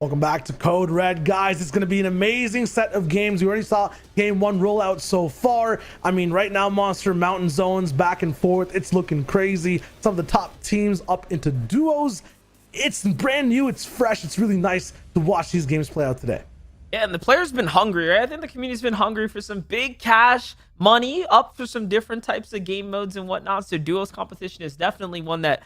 Welcome back to Code Red, guys. It's going to be an amazing set of games. We already saw game one rollout so far. I mean, right now, Monster Mountain zones back and forth. It's looking crazy. Some of the top teams up into duos. It's brand new. It's fresh. It's really nice to watch these games play out today. Yeah, and the players been hungry, right? I think the community's been hungry for some big cash money, up for some different types of game modes and whatnot. So duos competition is definitely one that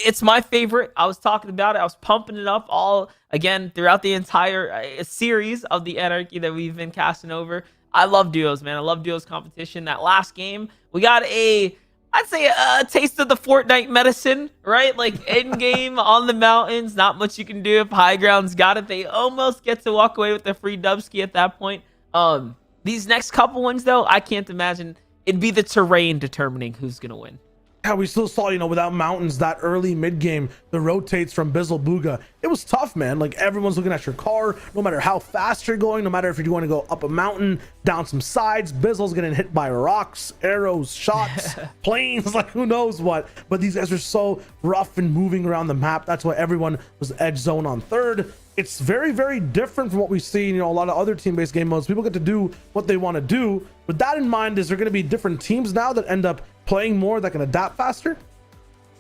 it's my favorite. I was talking about it. I was pumping it up all again throughout the entire series of the Anarchy that we've been casting over. I love duos, man. I love duos competition. That last game, we got I'd say a taste of the Fortnite medicine, right? Like end game on the mountains, not much you can do if high ground's got it. They almost get to walk away with the free dubski at that point. These next couple ones though, I can't imagine. It'd be the terrain determining who's gonna win. Yeah, we still saw, without mountains, that early mid game, the rotates from Bizzle Booga. It was tough, man. Like, everyone's looking at your car, no matter how fast you're going, no matter if you're going to go up a mountain, down some sides. Bizzle's getting hit by rocks, arrows, shots, planes, like who knows what. But these guys are so rough and moving around the map. That's why everyone was edge zone on third. It's very, very different from what we've seen, a lot of other team-based game modes. People get to do what they want to do. With that in mind, is there going to be different teams now that end up playing more, that can adapt faster?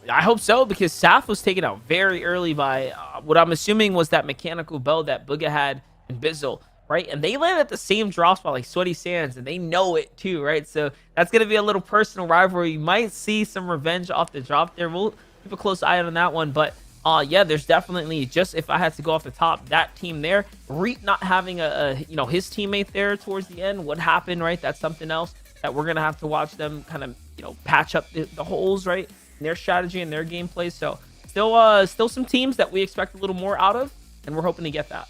I hope so, because Saf was taken out very early by what I'm assuming was that mechanical bow that Booga had and Bizzle, right? And they land at the same drop spot like Sweaty Sands, and they know it too, right? So that's going to be a little personal rivalry. You might see some revenge off the drop there. We'll keep a close eye on that one, but yeah, there's definitely, just if I had to go off the top, that team there, Reet not having his teammate there towards the end, what happened, right? That's something else that we're gonna have to watch them kind of patch up the holes, right, in their strategy and their gameplay. So still some teams that we expect a little more out of, and we're hoping to get that.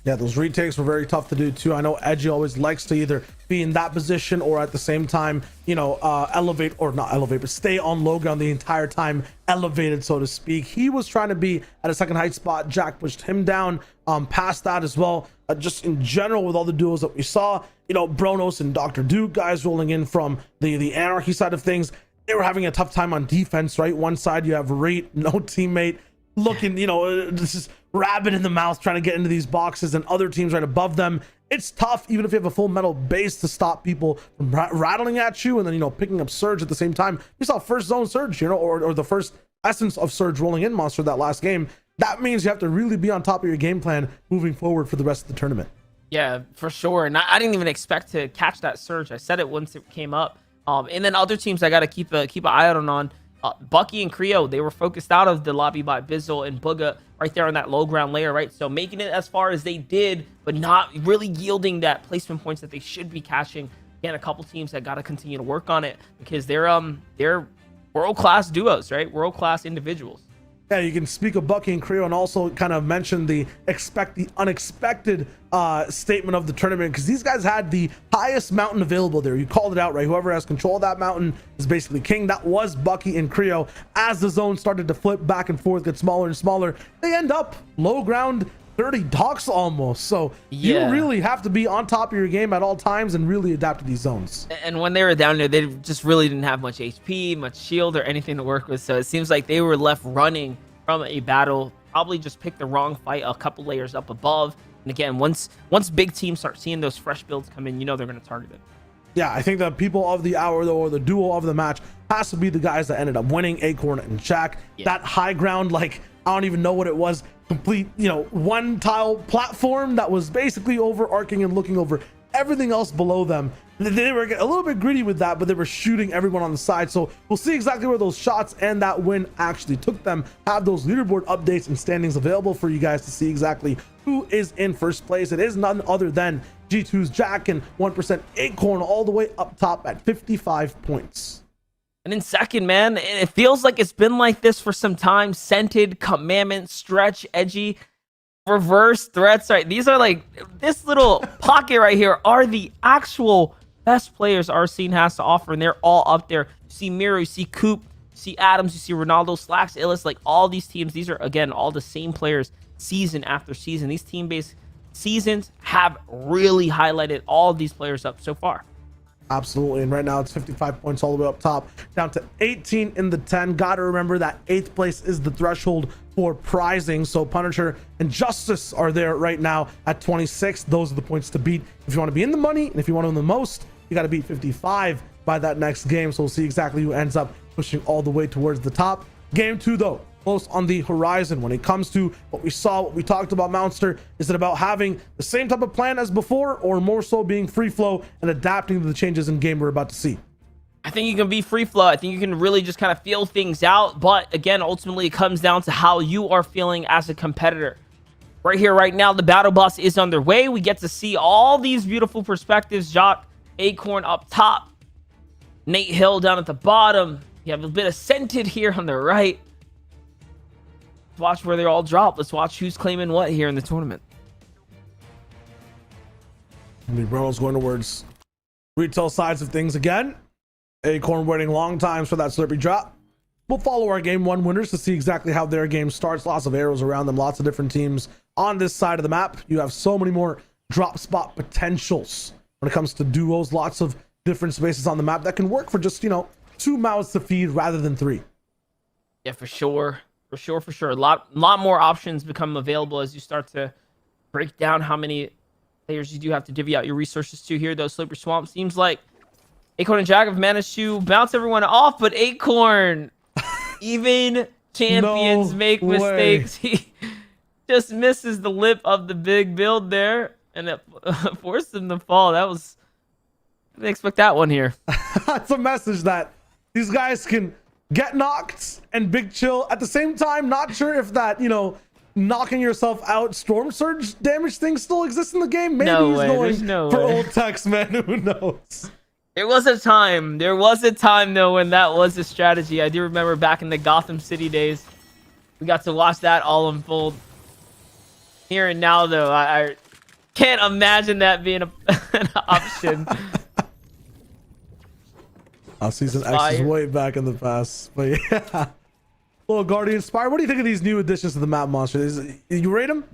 Yeah, those retakes were very tough to do too. I know Edgy always likes to either be in that position or at the same time, elevate, or not elevate, but stay on low ground the entire time, elevated, so to speak. He was trying to be at a second height spot. Jack pushed him down past that as well. Just in general, with all the duos that we saw, Bronos and Dr. Duke, guys rolling in from the Anarchy side of things, they were having a tough time on defense, right? One side you have Rate, no teammate, looking, just rabbit in the mouth trying to get into these boxes, and other teams right above them. It's tough, even if you have a full metal base, to stop people from rattling at you and then picking up Surge at the same time. We saw first zone Surge, or the first essence of Surge rolling in Monster that last game. That means you have to really be on top of your game plan moving forward for the rest of the tournament. Yeah, for sure. And I didn't even expect to catch that Surge. I said it once it came up. And then other teams I got to keep an eye out on. Bucky and Creo, they were focused out of the lobby by Bizzle and Booga right there on that low ground layer, right? So making it as far as they did, but not really yielding that placement points that they should be catching. Again, a couple teams that got to continue to work on it, because they're world-class duos, right? World-class individuals. Yeah, you can speak of Bucky and Creo and also kind of mention the unexpected statement of the tournament, because these guys had the highest mountain available there. You called it out, right? Whoever has control of that mountain is basically king. That was Bucky and Creo. As the zone started to flip back and forth, get smaller and smaller, they end up low ground 30 docks almost. So yeah, you really have to be on top of your game at all times and really adapt to these zones. And when they were down there, they just really didn't have much HP, much shield, or anything to work with. So it seems like they were left running from a battle, probably just picked the wrong fight a couple layers up above. And again, once big teams start seeing those fresh builds come in, they're going to target it. Yeah, I think the people of the hour, though, or the duo of the match, has to be the guys that ended up winning, Acorn and Jack. Yeah. That high ground, like, I don't even know what it was, complete, one tile platform that was basically overarching and looking over everything else below them. They were a little bit greedy with that, but they were shooting everyone on the side. So we'll see exactly where those shots and that win actually took them. Have those leaderboard updates and standings available for you guys to see exactly who is in first place. It is none other than G2's Jack and 1% Acorn, all the way up top at 55 points. And in second, man, it feels like it's been like this for some time. Scented, Commandment, Stretch, Edgy, Reverse, Threats. Right, these are like this little pocket right here are the actual best players our scene has to offer, and they're all up there. You see Miro, you see Coop, you see Adams, you see Ronaldo, Slacks, Illis. Like all these teams, these are again all the same players season after season. These team-based seasons have really highlighted all of these players up so far. Absolutely. And right now it's 55 points all the way up top, down to 18 in the 10. Got to remember that 8th place is the threshold for prizing. So Punisher and Justice are there right now at 26. Those are the points to beat if you want to be in the money, and if you want to win the most, you got to beat 55 by that next game. So we'll see exactly who ends up pushing all the way towards the top. Game 2 though, close on the horizon. When it comes to what we saw, what we talked about, Mounster, is it about having the same type of plan as before, or more so being free flow and adapting to the changes in game we're about to see? I think you can be free flow. I think you can really just kind of feel things out. But again, ultimately, it comes down to how you are feeling as a competitor. Right here, right now, the battle bus is underway. We get to see all these beautiful perspectives. Jock, Acorn up top, Nate Hill down at the bottom. You have a bit of Scented here on the right. Let's watch where they all drop. Let's watch who's claiming what here in the tournament. The Brown's going towards retail sides of things again. Acorn waiting long times for that slurpy drop. We'll follow our game 1 winners to see exactly how their game starts. Lots of arrows around them, lots of different teams on this side of the map. You have so many more drop spot potentials when it comes to duos. Lots of different spaces on the map that can work for just, 2 mouths to feed rather than 3. Yeah, for sure. For sure. A lot more options become available as you start to break down how many players you do have to divvy out your resources to here. Though Slippery Swamp seems like Acorn and Jack have managed to bounce everyone off, but Acorn, even champions make mistakes. He just misses the lip of the big build there, and it forced him to fall. I didn't expect that one here. It's a message that these guys can get knocked and big chill at the same time. Not sure if that, knocking yourself out storm surge damage thing still exists in the game. Maybe no he's way. going No for way. old Tex, man. Who knows? There was a time though when that was a strategy. I do remember back in the Gotham City days, we got to watch that all unfold. Here and now though, I can't imagine that being an option. Season X is way back in the past, but yeah. Little Guardian Spire. What do you think of these new additions to the map, Monster? You rate them?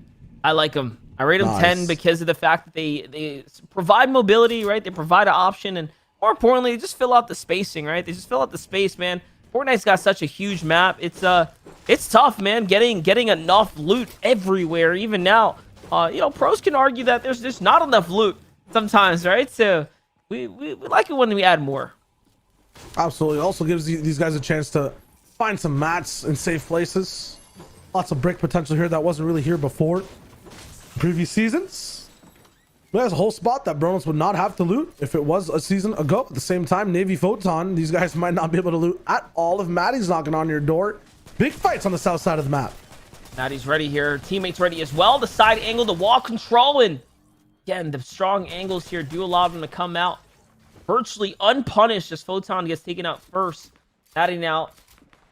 I like them. I rate them Nice. 10 because of the fact that they provide mobility, right? They provide an option, and more importantly, they just fill out the spacing, right? They just fill out the space, man. Fortnite's got such a huge map. It's tough, man. Getting enough loot everywhere. Even now, pros can argue that there's just not enough loot sometimes, right? So we like it when we add more. Absolutely. Also gives these guys a chance to find some mats in safe places. Lots of brick potential here that wasn't really here before previous seasons. But there's a whole spot that Bronos would not have to loot if it was a season ago. At the same time, Navy Photon, these guys might not be able to loot at all if Maddie's knocking on your door. Big fights on the south side of the map. Maddie's ready here. Teammates ready as well. The side angle, the wall control, and again, the strong angles here do allow them to come out virtually unpunished as Photon gets taken out first. Maddie now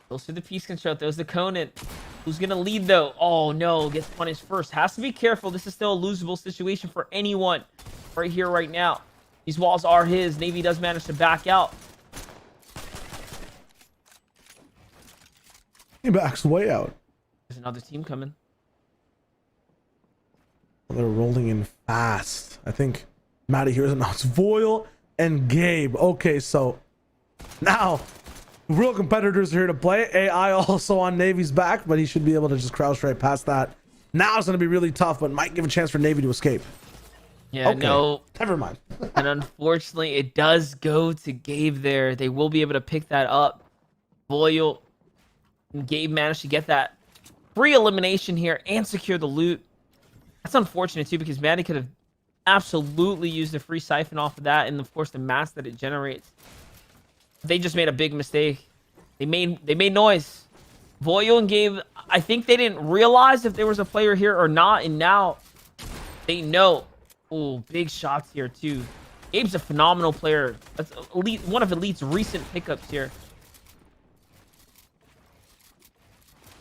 goes through the piece control, throws the Conan. Who's gonna lead though? Oh no, gets punished first. Has to be careful. This is still a losable situation for anyone right here, right now. These walls are his. Navy does manage to back out. He backs way out. There's another team coming. They're rolling in fast. I think Maddie hears them now. It's Voyle and Gabe. Okay, so now real competitors are here to play. AI also on Navy's back, but he should be able to just crouch right past that. Now it's going to be really tough, but might give a chance for Navy to escape. Yeah, Okay. no. Never mind. And unfortunately, it does go to Gabe there. They will be able to pick that up. Voyle and Gabe managed to get that free elimination here and secure the loot. That's unfortunate too, because Maddie could have absolutely used the free siphon off of that, and of course the mass that it generates. They just made a big mistake. They made noise. Voyo and Gabe, I think they didn't realize if there was a player here or not, and now they know. Oh, big shots here too. Gabe's a phenomenal player. That's elite, one of Elite's recent pickups here.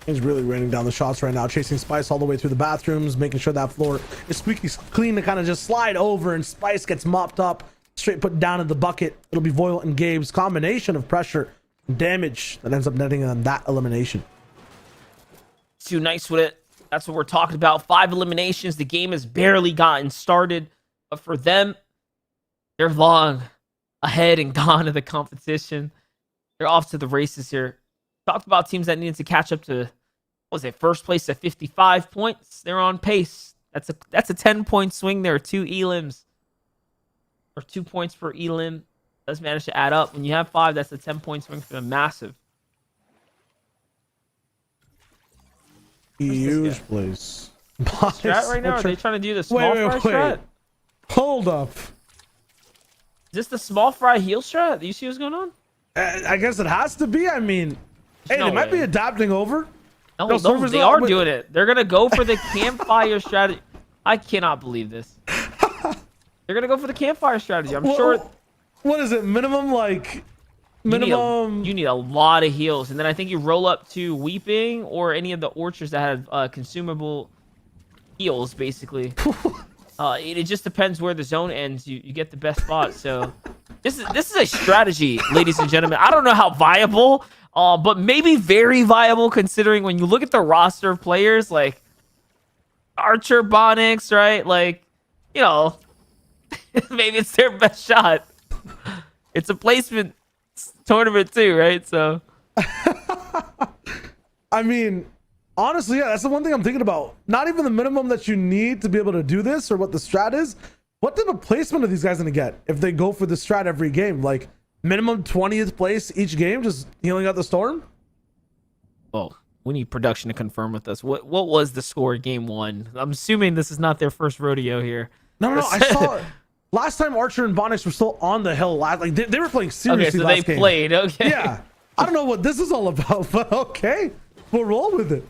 He's really raining down the shots right now, chasing Spice all the way through the bathrooms, making sure that floor is squeaky clean to kind of just slide over, and Spice gets mopped up, straight put down in the bucket. It'll be Voil and Gabe's combination of pressure and damage that ends up netting on that elimination. Too nice with it. That's what we're talking about. 5 eliminations. The game has barely gotten started. But for them, they're long ahead and gone of the competition. They're off to the races here. Talked about teams that needed to catch up to, what was it, first place at 55 points. They're on pace. That's a 10-point swing there. 2 elims. Or 2 points per elim. Does manage to add up. When you have 5, that's a 10-point swing for them. Massive. Huge place. Strat right now? Are they trying to do the small fry strat? Hold up. Is this the small fry heel strat? Do you see what's going on? I guess it has to be. I mean, hey, they might be adapting over. No, they are doing it. They're going to go for the campfire strategy. I cannot believe this. They're going to go for the campfire strategy. I'm sure. What is it? Minimum, like... You need a lot of heals, and then I think you roll up to Weeping or any of the orchards that have consumable heals. Basically, it just depends where the zone ends. You get the best spot. So this is a strategy, ladies and gentlemen. I don't know how viable, but maybe very viable considering when you look at the roster of players like Archer, Bonix, right? Like, you know, maybe it's their best shot. It's a placement tournament too, right? So I mean, honestly, yeah, that's the one thing I'm thinking about. Not even the minimum that you need to be able to do this or what the strat is. What type of placement are these guys gonna get if they go for the strat every game? Like minimum 20th place each game, just healing out the storm? Oh, we need production to confirm with us. What was the score game 1? I'm assuming this is not their first rodeo here. No, I saw last time Archer and Bonix were still on the hill. Like they were playing seriously. Okay, so they played. Okay. Yeah. I don't know what this is all about, but okay. We'll roll with it.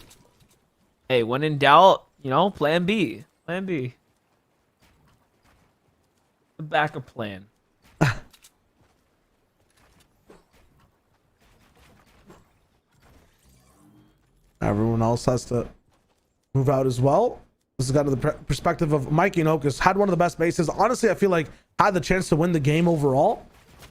Hey, when in doubt, you know, plan B. Plan B. The backup plan. Everyone else has to move out as well. This is kind of the perspective of Mikey and Okus. Had one of the best bases. Honestly, I feel like had the chance to win the game overall.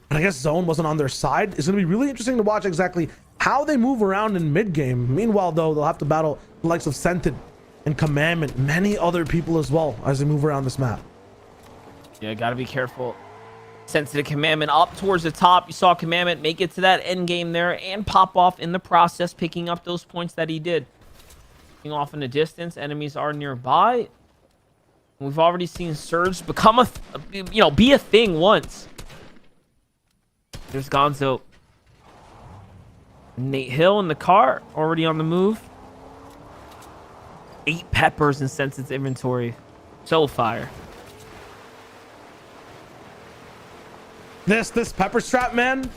But I guess zone wasn't on their side. It's going to be really interesting to watch exactly how they move around in mid-game. Meanwhile, though, they'll have to battle the likes of Scented and Commandment, many other people as well as they move around this map. Yeah, got to be careful. Sensitive Commandment up towards the top. You saw Commandment make it to that end game there and pop off in the process, picking up those points that he did. Off in the distance, enemies are nearby. We've already seen Surge become be a thing once. There's Gonzo. Nate Hill in the car, already on the move. 8 peppers in Sense's inventory. So fire. This pepper strap, man.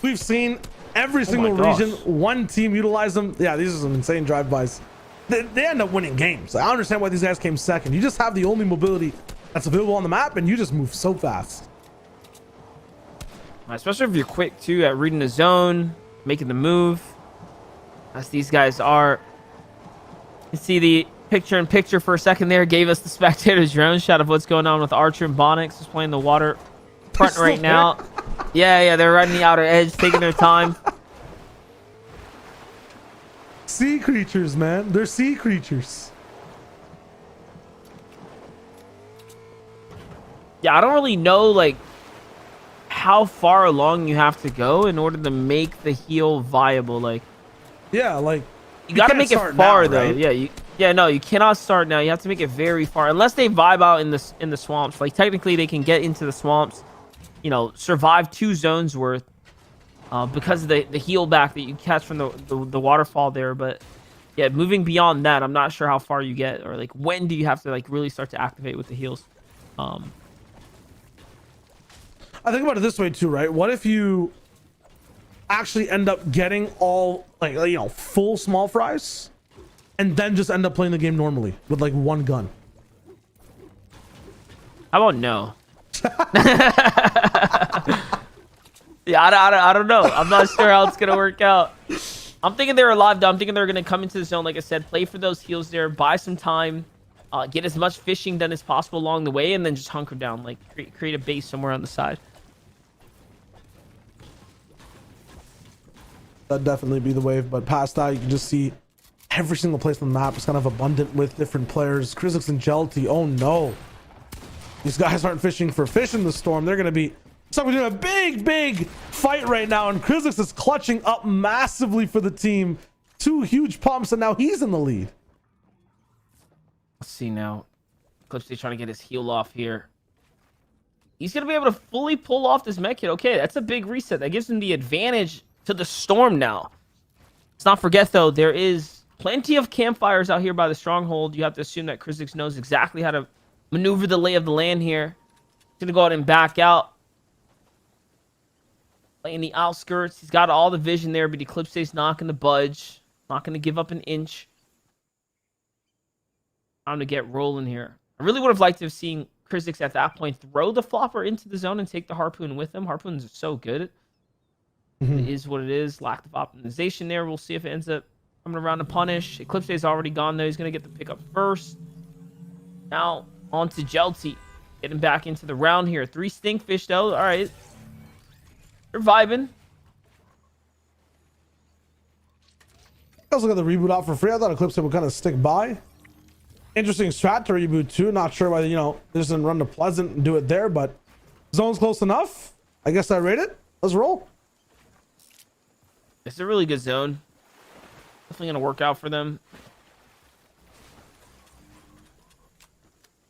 We've seen every single region, one team utilize them. Yeah, these are some insane drive-bys. They end up winning games. I understand why these guys came second. You just have the only mobility that's available on the map, and you just move so fast. Especially if you're quick, too, at reading the zone, making the move. As these guys are. You see the picture-in-picture for a second there. Gave us the spectator's drone shot of what's going on with Archer and Bonix. Just playing the water front right now. Yeah, they're riding the outer edge, taking their time. Sea creatures, man. They're sea creatures. Yeah, I don't really know, like, how far along you have to go in order to make the heal viable. Like, yeah, like, you gotta make it far now, though. Right? No, you cannot start now. You have to make it very far, unless they vibe out in the swamps. Like, technically, they can get into the swamps, you know, survive 2 zones worth. Because of the heal back that you catch from the waterfall there. But yeah, moving beyond that, I'm not sure how far you get, or like when do you have to like really start to activate with the heals. I think about it this way too, right? What if you actually end up getting all like you know, full small fries and then just end up playing the game normally with like 1 gun? How about no? Yeah, I don't know. I'm not sure how it's gonna work out. I'm thinking they're alive, though. I'm thinking they're going to come into the zone, like I said, play for those heals there, buy some time, get as much fishing done as possible along the way, and then just hunker down, like create a base somewhere on the side. That'd definitely be the wave, but past that, you can just see every single place on the map is kind of abundant with different players. Krizzix and Jelty, oh no. These guys aren't fishing for fish in the storm. They're going to be... So we're doing a big fight right now, and Krizzix is clutching up massively for the team. 2 huge pumps, and now he's in the lead. Let's see now. Clipsy trying to get his heal off here. He's going to be able to fully pull off this mech hit. Okay, that's a big reset. That gives him the advantage to the storm now. Let's not forget, though, there is plenty of campfires out here by the stronghold. You have to assume that Krizzix knows exactly how to maneuver the lay of the land here. He's going to go ahead and back out. Playing the outskirts. He's got all the vision there, but Eclipse's not going to budge. Not going to give up an inch. Time to get rolling here. I really would have liked to have seen Krizzix at that point throw the flopper into the zone and take the harpoon with him. Harpoons are so good. It is what it is. Lack of optimization there. We'll see if it ends up coming around to punish. Eclipse's already gone, though. He's going to get the pickup first. Now, on to Jelty. Getting back into the round here. 3 stinkfish, though. All right. They're vibing. I also got the reboot out for free. I thought Eclipse would kind of stick by. Interesting strat to reboot too. Not sure why, you know, this didn't run to Pleasant and do it there, but zone's close enough. I guess I rate it. Let's roll. It's a really good zone. Definitely going to work out for them.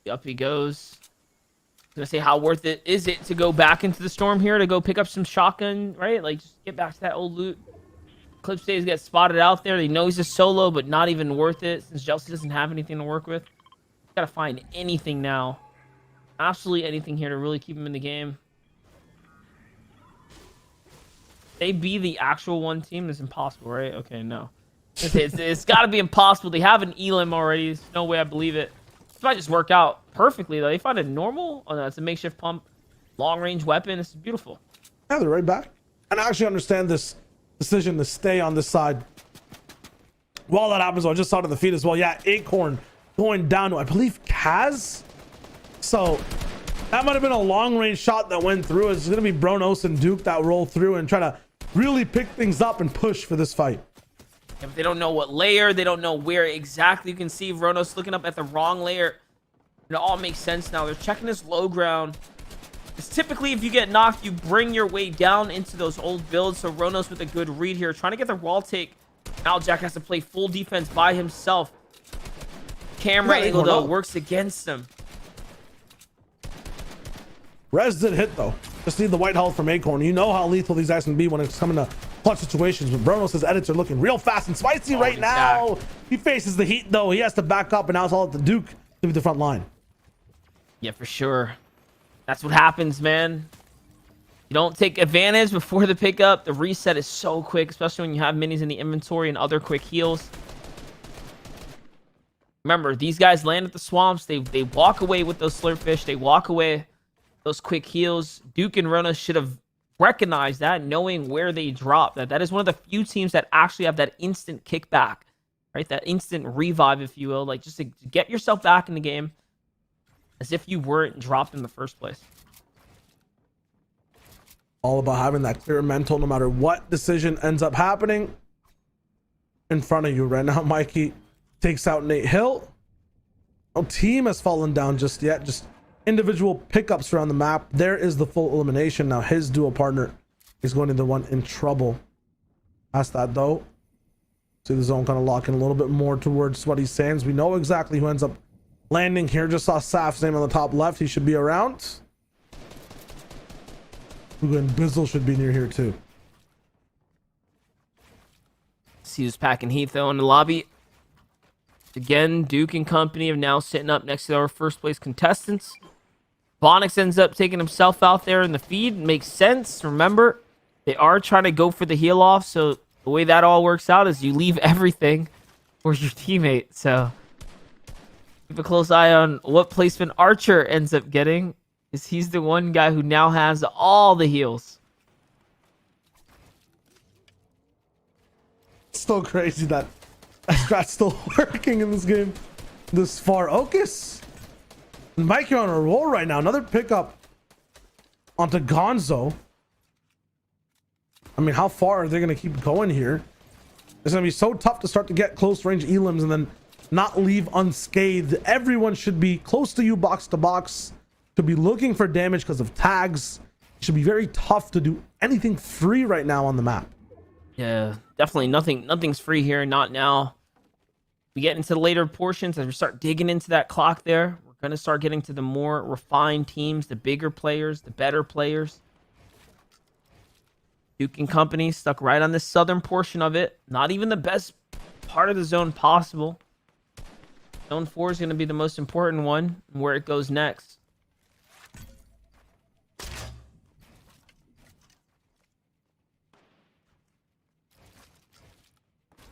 Up he goes. Gonna say, how worth it is it to go back into the storm here to go pick up some shotgun, right? Like, just get back to that old loot. Clipstays get spotted out there. They know he's a solo, but not even worth it since Jelty doesn't have anything to work with. Gotta find anything now. Absolutely anything here to really keep him in the game. They be the actual one team. It's impossible, right? Okay, no. It's got to be impossible. They have an Elim already. There's no way I believe it. This might just work out perfectly, though. They find a normal. Oh, no, it's a makeshift pump. Long-range weapon. This is beautiful. Yeah, they're right back. And I actually understand this decision to stay on this side. While that happens, I just saw it in the feed as well. Yeah, Acorn going down to, I believe, Kaz. So that might have been a long-range shot that went through. It's going to be Bronos and Duke that roll through and try to really pick things up and push for this fight. If they don't know what layer, they don't know where exactly. You can see Ronos looking up at the wrong layer. It all makes sense now. They're checking this low ground. It's typically, if you get knocked, you bring your way down into those old builds. So Ronos with a good read here, trying to get the wall take. Now Jack has to play full defense by himself. Camera angle, though, works against him. Res did hit, though. Just need the white health from Acorn. You know how lethal these guys can be when it's coming to clutch situations. But Bronos' edits are looking real fast and spicy right now. He faces the heat, though. He has to back up, and now it's all at the Duke to be the front line. Yeah, for sure. That's what happens, man. You don't take advantage before the pickup. The reset is so quick, especially when you have minis in the inventory and other quick heals. Remember, these guys land at the swamps. They walk away with those slurpfish. They walk away those quick heals. Duke and Rona should have recognized that, knowing where they drop. That is one of the few teams that actually have that instant kickback, right? That instant revive, if you will. Like, just to get yourself back in the game as if you weren't dropped in the first place. All about having that clear mental no matter what decision ends up happening in front of you right now. Mikey takes out Nate Hill. No team has fallen down just yet. Just individual pickups around the map. There is the full elimination. Now his duo partner is going to be the one in trouble. Past that, though, see the zone kind of locking a little bit more towards Sweaty Sands. We know exactly who ends up landing here. Just saw Saf's name on the top left. He should be around. Hugo and Bizzle should be near here too. See who's packing heat, though, in the lobby. Again, Duke and company are now sitting up next to our first place contestants. Bonix ends up taking himself out there in the feed. Makes sense. Remember, they are trying to go for the heal off. So the way that all works out is you leave everything for your teammate. So keep a close eye on what placement Archer ends up getting, is he's the one guy who now has all the heals. Still crazy that that's still working in this game this far. Ocus and Mike, you're on a roll right now. Another pickup onto Gonzo. I mean, how far are they going to keep going here? It's going to be so tough to start to get close range elims and then not leave unscathed. Everyone should be close to you, box to box, to be looking for damage because of tags. It should be very tough to do anything free right now on the map. Yeah, definitely nothing's free here. Not now. We get into the later portions as we start digging into that clock there. We're going to start getting to the more refined teams, the bigger players, the better players. Duke and company stuck right on this southern portion of it. Not even the best part of the zone possible. Zone 4 is going to be the most important one and where it goes next.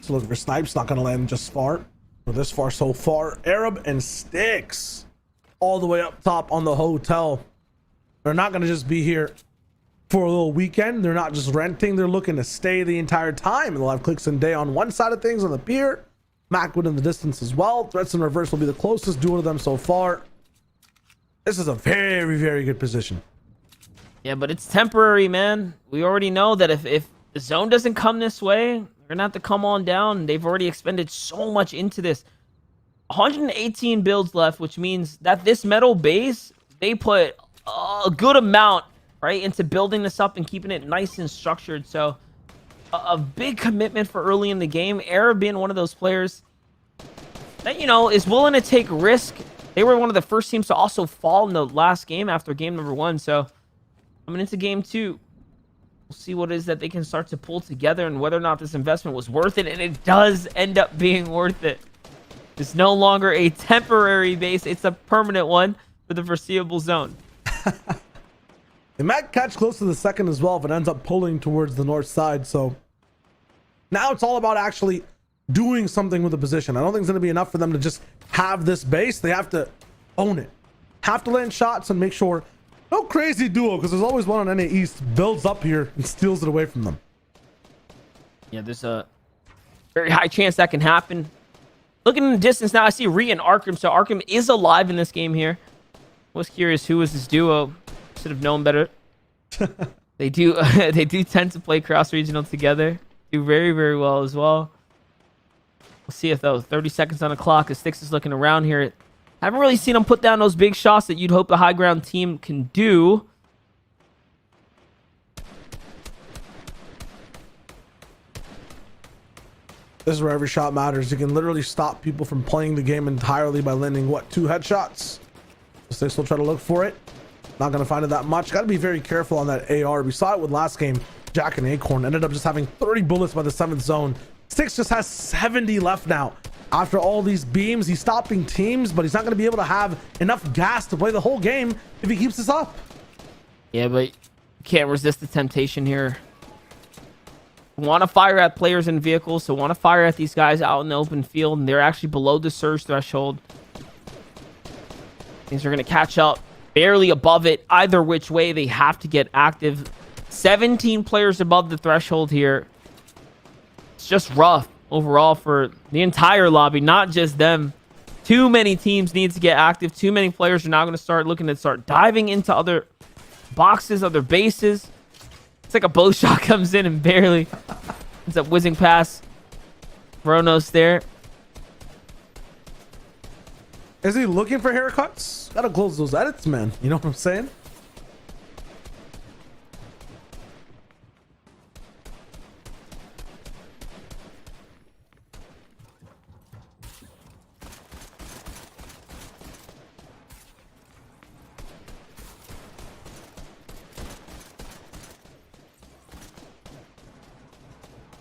So looking for snipes, not going to land just far. Or this far so far. Arab and Sticks all the way up top on the hotel. They're not going to just be here for a little weekend. They're not just renting. They're looking to stay the entire time. And they'll have Clicks and Day on one side of things on the pier. Macwood in the distance as well. Threats in reverse will be the closest duo to them so far. This is a very, very good position. Yeah, but it's temporary, man. We already know that if the zone doesn't come this way, they're gonna have to come on down. They've already expended so much into this. 118 builds left, which means that this metal base, they put a good amount, right, into building this up and keeping it nice and structured. So a big commitment for early in the game. Arab being one of those players that, you know, is willing to take risk. They were one of the first teams to also fall in the last game after game number 1. So coming into game 2, we'll see what it is that they can start to pull together and whether or not this investment was worth it. And it does end up being worth it. It's no longer a temporary base. It's a permanent one for the foreseeable zone. They might catch close to the second as well if it ends up pulling towards the north side. So now it's all about actually doing something with the position. I don't think it's going to be enough for them to just have this base. They have to own it. Have to land shots and make sure no crazy duo, because there's always one on NA East, builds up here and steals it away from them. Yeah, there's a very high chance that can happen. Looking in the distance now, I see Ree and Arkham. So Arkham is alive in this game here. Was curious who was this duo. Should have known better. They do tend to play cross regional together. Do very, very well as well. We'll see if though 30 seconds on the clock as Sticks is looking around here. Haven't really seen him put down those big shots that you'd hope the high ground team can do. This is where every shot matters. You can literally stop people from playing the game entirely by landing, what, 2 headshots? Sticks will try to look for it. Not going to find it that much. Got to be very careful on that AR. We saw it with last game. Jack and Acorn ended up just having 30 bullets by the 7th zone. Sticks just has 70 left now. After all these beams, he's stopping teams, but he's not going to be able to have enough gas to play the whole game if he keeps this up. Yeah, but you can't resist the temptation here. Want to fire at players in vehicles, so want to fire at these guys out in the open field, and they're actually below the surge threshold. Things are going to catch up. Barely above it. Either which way, they have to get active. 17 players above the threshold here. It's just rough overall for the entire lobby, not just them. Too many teams need to get active. Too many players are now going to start looking to start diving into other boxes, other bases. It's like a bow shot comes in and barely ends up whizzing past Vronos there. Is he looking for haircuts? Gotta close those edits, man. You know what I'm saying?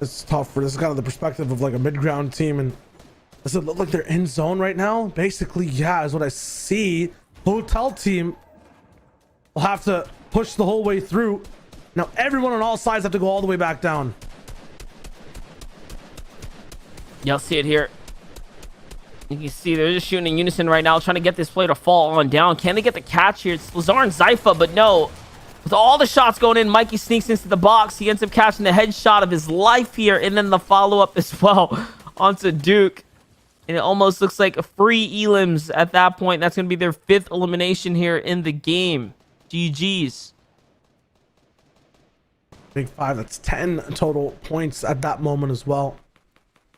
It's tough for this is kind of the perspective of like a mid-ground team. And does it look like they're in zone right now? Basically, yeah, is what I see. Hotel team will have to push the whole way through. Now everyone on all sides have to go all the way back down. You'll see it here. You can see they're just shooting in unison right now, trying to get this play to fall on down. Can they get the catch here? It's Lazar and Zypha, but no. With all the shots going in, Mikey sneaks into the box. He ends up catching the headshot of his life here, and then the follow-up as well onto Duke. And it almost looks like a free elims at that point. That's going to be their 5th elimination here in the game. GG's. Big 5. That's 10 total points at that moment as well.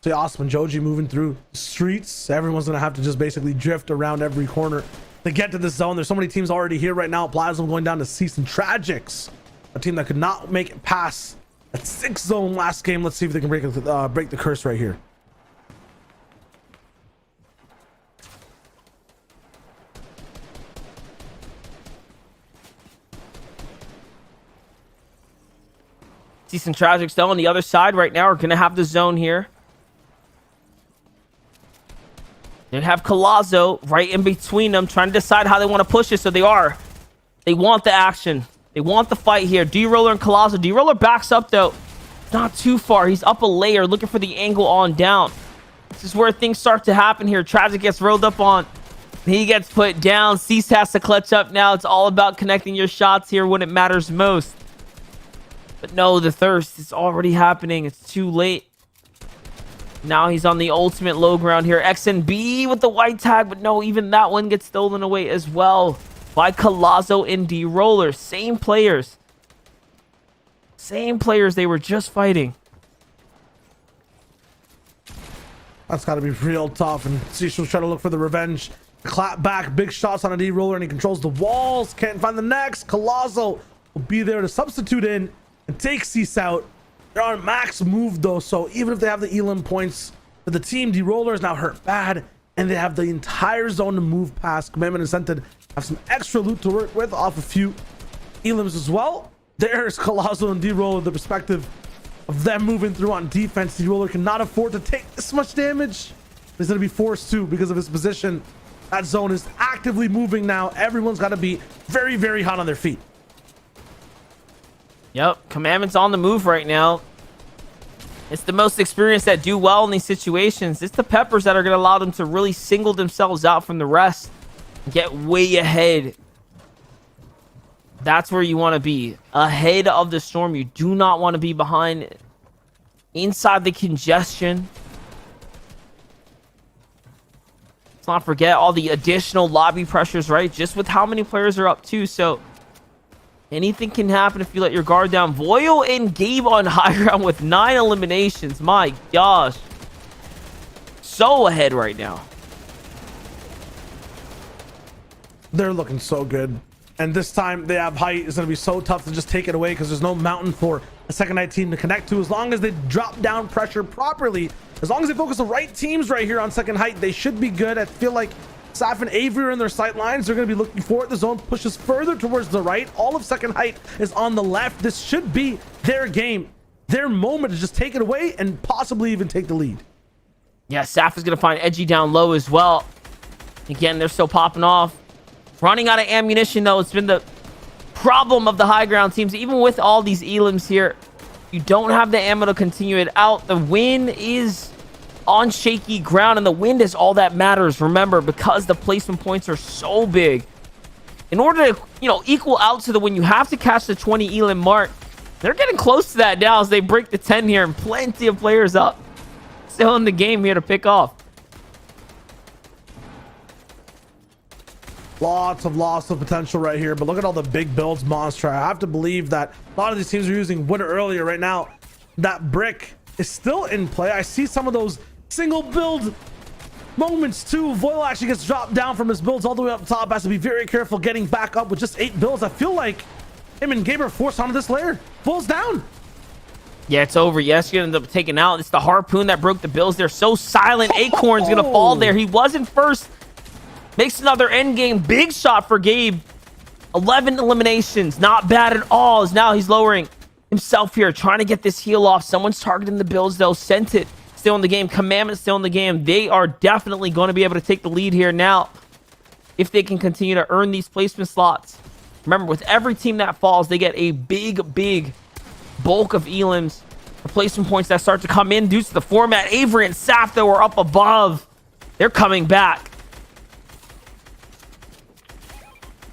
So awesome. Joji moving through the streets. Everyone's going to have to just basically drift around every corner to get to this zone. There's so many teams already here right now. Plasma going down to Cease and Tragics, a team that could not make it past that 6th zone last game. Let's see if they can break the curse right here. Cease and Tragics, though, on the other side right now are going to have the zone here. They have Colazzo right in between them, trying to decide how they want to push it. So they are. They want the action. They want the fight here. D-Roller and Colazzo. D-Roller backs up, though. Not too far. He's up a layer, looking for the angle on down. This is where things start to happen here. Tragic gets rolled up on. He gets put down. Cease has to clutch up now. It's all about connecting your shots here when it matters most. But no, the thirst is already happening. It's too late. Now he's on the ultimate low ground here. XNB with the white tag, but no, even that one gets stolen away as well by Colazzo and D-Roller. Same players. Same players they were just fighting. That's got to be real tough. And Cecil's trying to look for the revenge. Clap back, big shots on a D-Roller, and he controls the walls. Can't find the next. Colazzo will be there to substitute in and take Cease out. They're on max move though, so even if they have the elim points for the team, D-Roller is now hurt bad, and they have the entire zone to move past. Commandment and Scented have some extra loot to work with off a few elims as well. There's Colazzo and D-Roller, the perspective of them moving through on defense. D-Roller cannot afford to take this much damage. He's going to be forced to because of his position. That zone is actively moving now. Everyone's got to be very, very hot on their feet. Yep, Commandment's on the move right now. It's the most experienced that do well in these situations. It's the Peppers that are going to allow them to really single themselves out from the rest. Get way ahead. That's where you want to be. Ahead of the storm. You do not want to be behind. Inside the congestion. Let's not forget all the additional lobby pressures, right? Just with how many players are up too. So anything can happen if you let your guard down. Voyo and Gabe on high ground with 9 eliminations. My gosh. So ahead right now. They're looking so good. And this time they have height. It's going to be so tough to just take it away because there's no mountain for a second night team to connect to. As long as they drop down pressure properly, as long as they focus the right teams right here on second height, they should be good. I feel like Saf and Avery are in their sight lines. They're going to be looking for it. The zone pushes further towards the right. All of second height is on the left. This should be their game, their moment to just take it away and possibly even take the lead. Yeah, Saf is going to find Edgy down low as well. Again, they're still popping off. Running out of ammunition, though. It's been the problem of the high ground teams. Even with all these elims here, you don't have the ammo to continue it out. The win is on shaky ground, and the wind is all that matters. Remember, because the placement points are so big, in order to, equal out to the win, you have to catch the 20 elim mark. They're getting close to that now as they break the 10 here, and plenty of players up. Still in the game here to pick off. Lots of loss of potential right here, but look at all the big builds monster. I have to believe that a lot of these teams are using wood earlier. Right now, that brick is still in play. I see some of those single build moments too. Voil actually gets dropped down from his builds all the way up top. Has to be very careful getting back up with just 8 builds. I feel like him and Gabe are forced onto this layer. Voil's down. Yeah, it's over. Yes, you end up taking out. It's the harpoon that broke the bills. They're so silent. Acorn's gonna fall there. He wasn't first. Makes another end game. Big shot for Gabe. 11 eliminations. Not bad at all. As now he's lowering himself here, trying to get this heal off. Someone's targeting the bills, though. Sent it. Still in the game. Commandment still in the game. They are definitely going to be able to take the lead here now if they can continue to earn these placement slots. Remember, with every team that falls, they get a big bulk of elims. Replacement points that start to come in due to the format. Avery and Saf, though, are up above. They're coming back.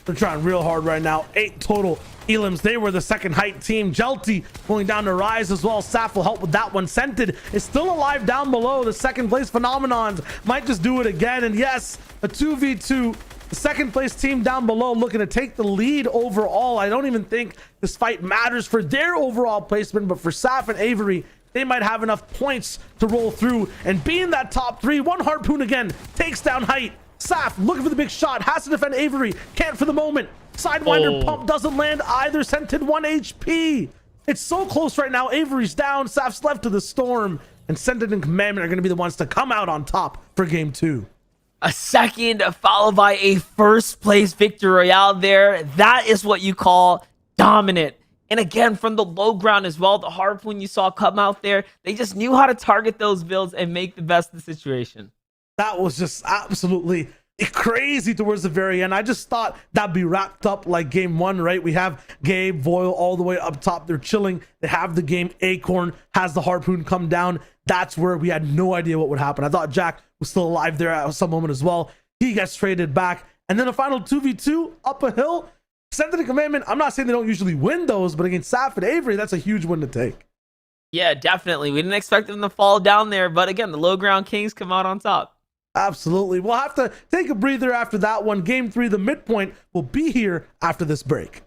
They're trying real hard right now. 8 total Elims, they were the second height team. Jelty going down to Rise as well. Saf will help with that one. Scented is still alive down below. The second place Phenomenons might just do it again. And yes, a 2v2. The second place team down below looking to take the lead overall. I don't even think this fight matters for their overall placement, but for Saf and Avery, they might have enough points to roll through and be in that top 3. One harpoon again takes down height. Saf looking for the big shot, has to defend Avery, can't for the moment. Sidewinder pump doesn't land either. Scented 1 HP. It's so close right now. Avery's down, Saf's left to the storm, and Scented and Commandment are going to be the ones to come out on top for game 2. A second followed by a first place victory royale there. That is what you call dominant. And again, from the low ground as well, the harpoon you saw come out there, they just knew how to target those builds and make the best of the situation. That was just absolutely crazy towards the very end. I just thought that'd be wrapped up like game 1, right? We have Gabe, Voil all the way up top. They're chilling. They have the game. Acorn has the harpoon come down. That's where we had no idea what would happen. I thought Jack was still alive there at some moment as well. He gets traded back. And then a final 2v2 up a hill. Scented and Commandment, I'm not saying they don't usually win those, but against Saf and Avery, that's a huge win to take. Yeah, definitely. We didn't expect them to fall down there, but again, the low ground kings come out on top. Absolutely. We'll have to take a breather after that one. Game 3, the midpoint, will be here after this break.